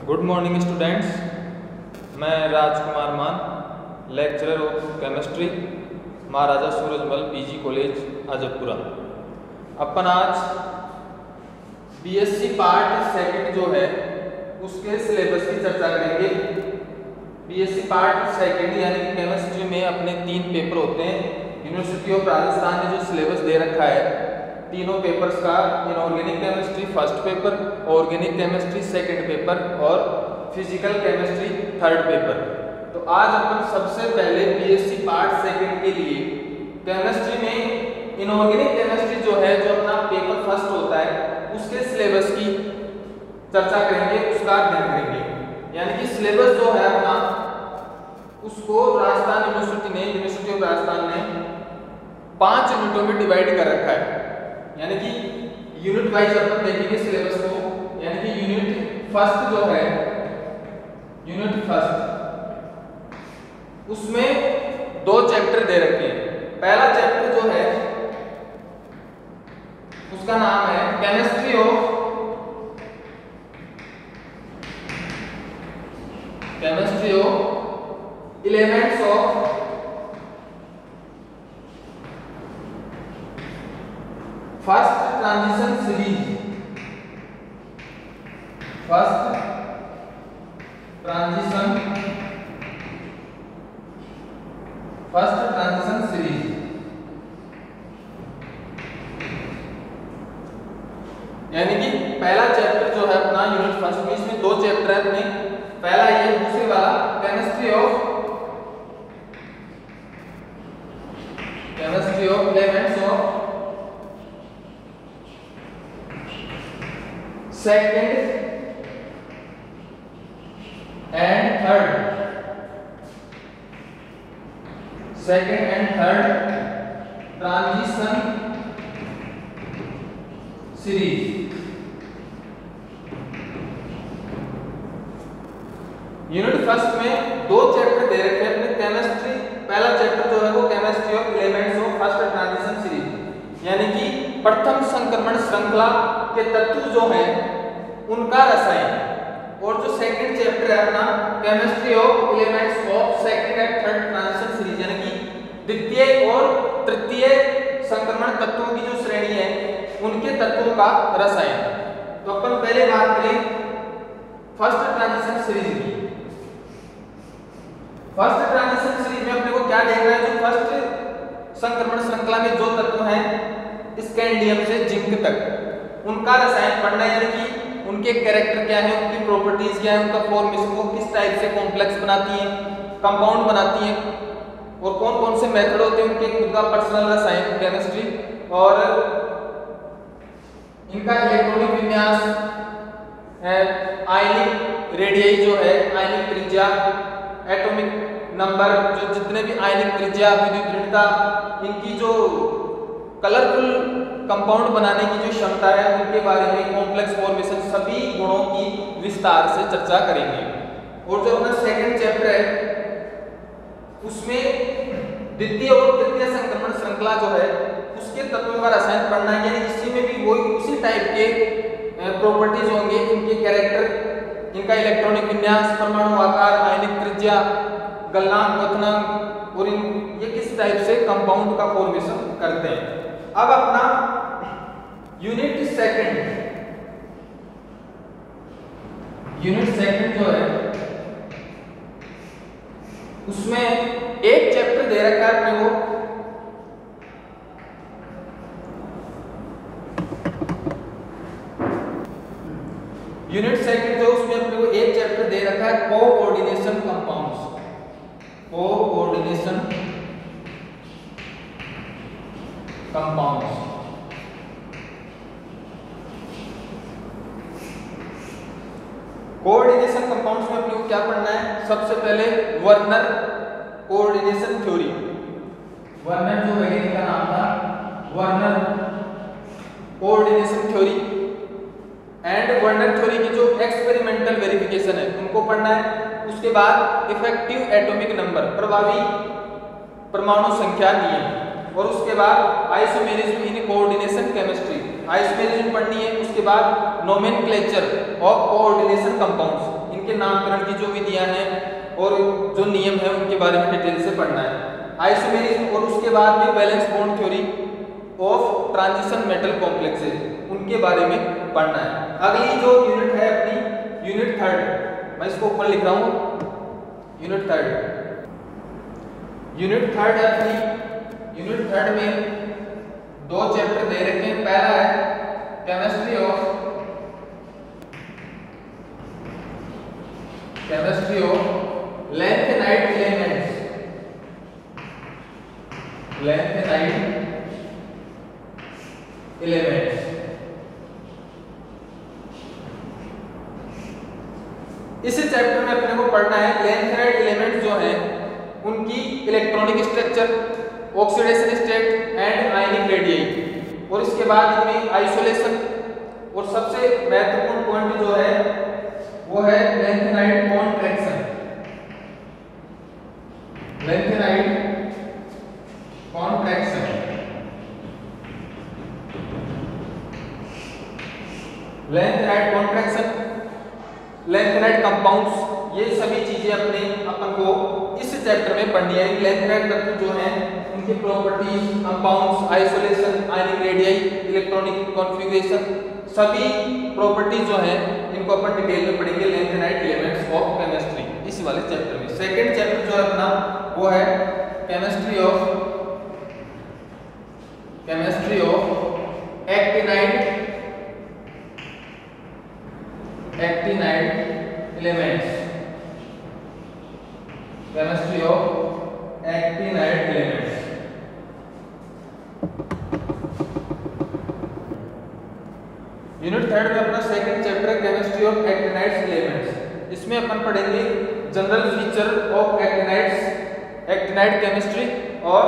Good morning students, मैं Rajkumar Maan, lecturer of chemistry, Maharaja Surajmal PG college Azampura. अपन आज बीएससी पार्ट सेकंड जो है उसके सिलेबस की चर्चा करेंगे। बीएससी पार्ट सेकंड यानी कि केमिस्ट्री में अपने 3 पेपर होते हैं। यूनिवर्सिटी ऑफ राजस्थान ने जो सिलेबस दे रखा है तीनों पेपर्स का, inorganic chemistry first paper, organic chemistry second paper और फिजिकल केमिस्ट्री थर्ड पेपर। तो आज अपन सबसे पहले बीएससी पार्ट सेकंड के लिए केमिस्ट्री में इनऑर्गेनिक केमिस्ट्री जो है, जो अपना पेपर फर्स्ट होता है, उसके सिलेबस की चर्चा करेंगे, उसका अध्ययन करेंगे। यानी कि सिलेबस जो है अपना, उसको राजस्थान यूनिवर्सिटी ऑफ राजस्थान ने 5 यूनिटों में डिवाइड कर रखा है। यानी कि यूनिट वाइज अपन देखेंगे सिलेबस को। यानी कि यूनिट फर्स्ट जो है, यूनिट फर्स्ट, उसमें 2 चैप्टर दे रखे हैं। पहला चैप्टर जो है उसका नाम है chemistry of elements of first transition series. First transition series. यानी कि पहला चैप्टर जो है अपना यूनिट फर्स्ट में, इसमें 2 चैप्टर है अपने। पहला ये, दूसरे वाला chemistry of elements of second and third transition series. Unit first में 2 चैप्टर दे रखे हैं अपने केमिस्ट्री। पहला चैप्टर जो है वो chemistry of elements of first transition series, यानी कि प्रथम संक्रमण श्रृंखला के तत्व जो हैं उनका रसायन। और जो सेकंड चैप्टर है अपना chemistry of elements of second and third transition series, यानी कि द्वितीय और तृतीय संक्रमण तत्वों की जो श्रेणी है उनके तत्वों का रसायन। तो अपन पहले बात करें फर्स्ट ट्रांजिशन सीरीज की। फर्स्ट ट्रांजिशन सीरीज में अपने को क्या देख रहा है, जो फर्स्ट संक्रमण श्रृंखला में जो तत्व हैं स्कैंडियम से जिंक तक, उनका रसायन पढ़ना है। यानी कि उनके कैरेक्टर क्या है, उनकी प्रॉपर्टीज क्या है, उनका फॉर्मेशन को किस टाइप से कॉम्प्लेक्स बनाती है, कंपाउंड बनाती है, और कौन कौन से मेथड होते हैं उनके खुद का पर्सनल रसायन केमिस्ट्री, और इनका इलेक्ट्रॉनिक विन्यास, आयनिक रेडियई जो है, आयनिक त्रिज्या, एटॉमिक नंबर, जो जितने भी आयनिक त्रिज्या, विद्युत दृढ़ता, इनकी जो कलरफुल कंपाउंड बनाने की जो क्षमता है, उनके बारे में कॉम्प्लेक्स फॉर्मेशन, सभी गुणों की विस्तार से चर्चा करेंगे। और जो अपना सेकंड चैप्टर है उसमें द्वितीय और तृतीय संक्रमण श्रृंखला जो है उसके तत्वों का रसायन पढ़ना है। यानी इसी में भी वही उसी टाइप के प्रॉपर्टीज होंगे, इनके कैरेक्टर, इनका इलेक्ट्रॉनिक विन्यास, परमाणु आकार, आयनिक त्रिज्या, गलनांक, क्वथनांक, और ये किस टाइप से कंपाउंड का फॉर्मेशन करते हैं। अब अपना यूनिट सेकंड जो है उसमें एक चैप्टर दे रखा है अपने को, यूनिट सेकंड जो उसमें अपने को एक चैप्टर दे रखा है coordination compounds. Coordination compounds. Coordination compounds में अपने को क्या पढ़ना है, सबसे पहले वर्नर कोऑर्डिनेशन थ्योरी। वर्नर जो वैज्ञानिक का नाम था, Werner coordination theory and Werner theory की जो एक्सपेरिमेंटल वेरिफिकेशन है उनको पढ़ना है। उसके बाद इफेक्टिव एटॉमिक नंबर, प्रभावी परमाणु संख्या नियम, और उसके बाद isomerism in coordination chemistry, isomerism पढ़नी है। उसके बाद नोमेनक्लेचर ऑफ कोऑर्डिनेशन कंपाउंड्स, इनके नामकरण की जो विधियां हैं और जो नियम है उनके बारे में डिटेल से पढ़ना है। आइसोमेरिज्म और उसके बाद में valence bond theory of transition metal complexes, उनके बारे में पढ़ना है। अगली जो यूनिट है अपनी यूनिट 3, मैं इसको ऊपर लिख रहा हूँ, यूनिट 3 है अपनी। यूनिट 3 में 2 चैप्टर दे रखे हैं। पहला है केमिस्ट्री ऑफ लैंथेनाइड एलिमेंट्स, इस चैप्टर में अपने को पढ़ना है लैंथेनाइड एलिमेंट्स जो हैं उनकी electronic structure, oxidation state and ionic radii, और इसके बाद इनमें आइसोलेशन, और सबसे महत्वपूर्ण पॉइंट जो है वो है lanthanide contraction. Lanthanide contraction, lanthanide compounds, ये सभी चीजें अपन को इस चैप्टर में पढ़नी है। लैंथेनाइड तत्व जो हैं उनकी प्रॉपर्टीज, कंपाउंड्स, आइसोलेशन, आयनिक रेडियई, इलेक्ट्रॉनिक कॉन्फ़िगरेशन, सभी प्रॉपर्टीज जो हैं इनको अपन डिटेल में पढ़ेंगे लैंथेनाइड एलिमेंट्स ऑफ केमिस्ट्री, इस वाले चैप्टर में। सेकंड चैप्टर जो है अपना वो है chemistry of actinide elements, chemistry of actinide elements. Unit 3 में अपना सेकंड चैप्टर है केमिस्ट्री ऑफ एक्टिनाइड एलिमेंट्स। इसमें अपन पढ़ेंगे general feature of actinide chemistry और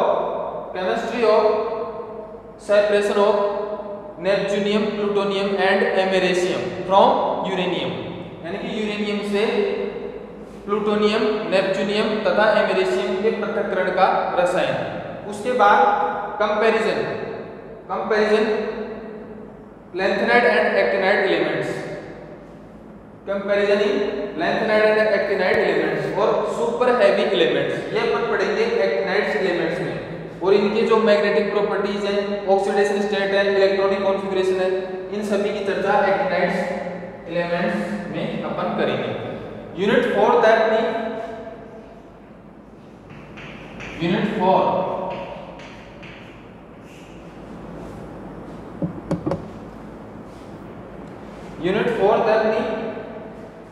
chemistry of separation of neptunium, plutonium and americium from uranium, यानी कि यूरेनियम से प्लूटोनियम, नेपच्यूनियम तथा एमेरेशियम के पृथक्करण का रसायन। उसके बाद comparison lanthanide and actinide elements, comparison in lanthanide and actinide elements और सुपर हैवी एलिमेंट्स, ये अपन पढ़ेंगे एक्टिनाइड एलिमेंट्स में। और इनके जो मैग्नेटिक प्रॉपर्टीज हैं, ऑक्सीडेशन स्टेट है, इलेक्ट्रॉनिक कॉन्फ़िगरेशन है, इन सभी की चर्चा एक्टिनाइड एलिमेंट्स में अपन करेंगे। यूनिट 4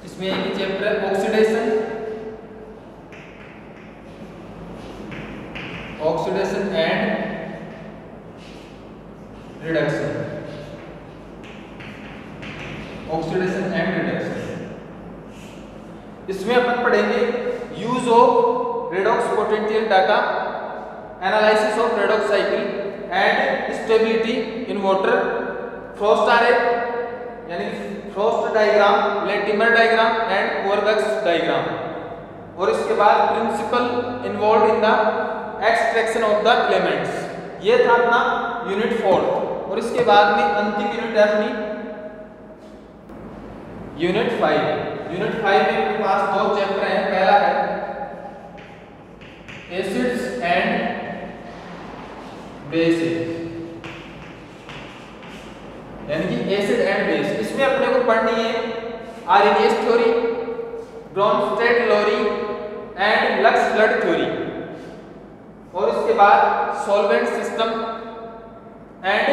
इसमें एक ही चैप्टर है ऑक्सीडेशन एंड रिडक्शन। इसमें अपन पढ़ेंगे use of redox potential data, analysis of redox cycle and stability in water, frost आरेख यानी frost diagram, Latimer diagram and Pourbaix diagram, और इसके बाद principle involved in the extraction of the elements. ये था अपना यूनिट 4। और इसके बाद में अंतिम यूनिट है अपनी यूनिट 5 में अपने पास 2 चैप्टर हैं। पहला है एसिड्स एंड बेसिस, यानी कि एसिड एंड बेस। इसमें अपने को पढ़नी है Arrhenius theory, Bronsted Lowry and Lux Flood theory, और इसके बाद solvent system and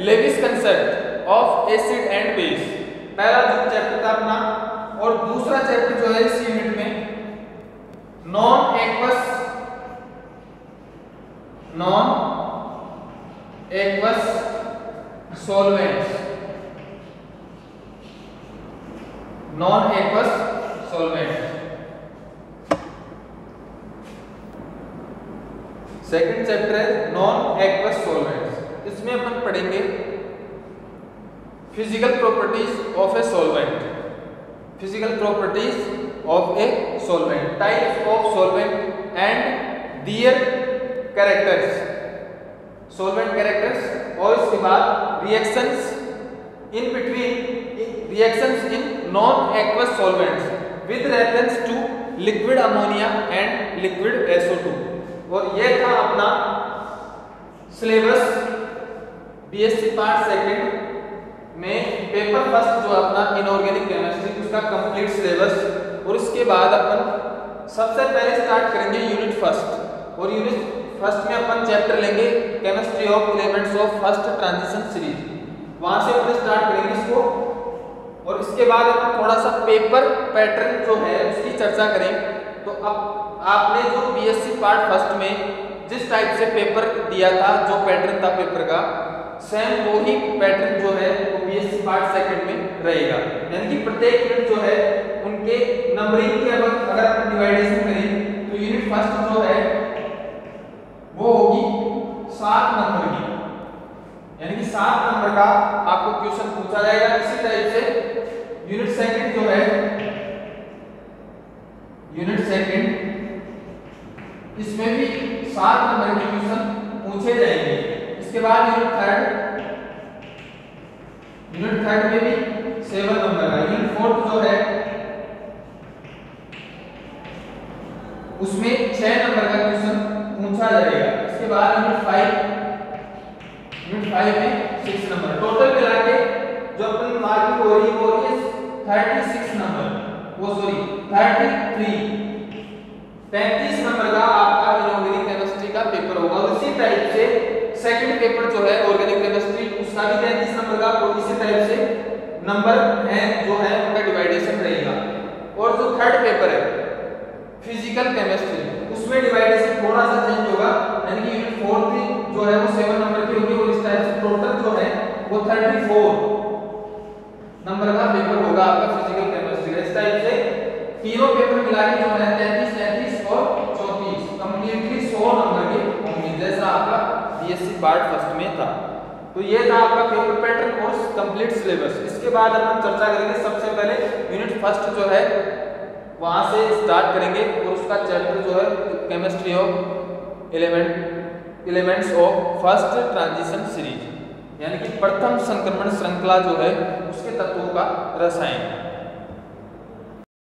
Lewis concept of acid and base. पहला जो चैप्टर था अपना, और दूसरा चैप्टर जो है इस यूनिट में non aqueous solvents, second chapter है नॉन एक्वस सॉल्वेंट्स। इसमें अपन पढ़ेंगे physical properties of a solvent, types of solvent and their characters. Solvent characters, और इसके बाद reactions in between reactions in non aqueous solvents with reference to liquid ammonia and liquid SO2। और ये था अपना सिलेबस बीएससी पार्ट सेकंड में paper first जो अपना इनऑर्गेनिक केमिस्ट्री उसका कंप्लीट सिलेबस। और इसके बाद अपन सबसे पहले स्टार्ट करेंगे यूनिट फर्स्ट, और यूनिट फर्स्ट में अपन चैप्टर लेंगे chemistry of elements of first transition series, वहां से अपन स्टार्ट करेंगे इसको। और इसके बाद अपन थोड़ा सा पेपर पैटर्न जो है उसकी चर्चा करेंगे। तो अब आपने जो बीएससी पार्ट फर्स्ट में जिस टाइप से पेपर दिया था, जो पैटर्न था पेपर का, सेम वही पैटर्न जो है वो बीएससी पार्ट सेकंड में रहेगा। यानी कि प्रत्येक यूनिट जो है उनके नंबरिंग के अगर अपन डिवाइडेशन करें तो यूनिट फर्स्ट जो है वो होगी 7 नंबर की, यानी कि 7 नंबर का आपको क्वेश्चन पूछा जाएगा। इसी टाइप से यूनिट सेकंड जो है, यूनिट सेकंड इसमें भी 7 नंबर के क्वेश्चन पूछे जाएंगे। इसके बाद यूनिट थर्ड में भी 7 नंबर का, यूनिट फोर्थ जो है उसमें 6 नंबर का क्वेश्चन पूछा जाएगा। इसके बाद यूनिट 5 में 6 नंबर, टोटल मिला के जो अपनी मार्किंग हो रही है 36 नंबर, वो सॉरी 33 नंबर का आपका इनऑर्गेनिक केमिस्ट्री का पेपर होगा। और इसी टाइप से सेकंड पेपर जो है ऑर्गेनिक केमिस्ट्री उसका भी 33 नंबर का, और इसी टाइप से नंबर है जो है उनका डिवाइडेशन रहेगा। और जो थर्ड पेपर है फिजिकल केमिस्ट्री, उसमें डिवाइडेशन थोड़ा सा चेंज होगा, यानी कि यूनिट 4 जो है वो 7 नंबर की होगी, और इस टाइप से टोटल जो है वो 34 नंबर का पेपर होगा आपका फिजिकल केमिस्ट्री। इस टाइप से तीनों पेपर मिला के जो है 33 और 34 कंप्लीटली 100 नंबर के होंगे, जैसा आपका बीएससी पार्ट फर्स्ट में था। तो ये था आपका paper pattern course complete syllabus. इसके बाद अपन चर्चा करेंगे सबसे पहले यूनिट फर्स्ट जो है वहां से स्टार्ट करेंगे, और उसका चैप्टर जो है chemistry of elements of first transition series, यानी कि प्रथम संक्रमण श्रृंखला जो है उसके तत्वों का रसायन।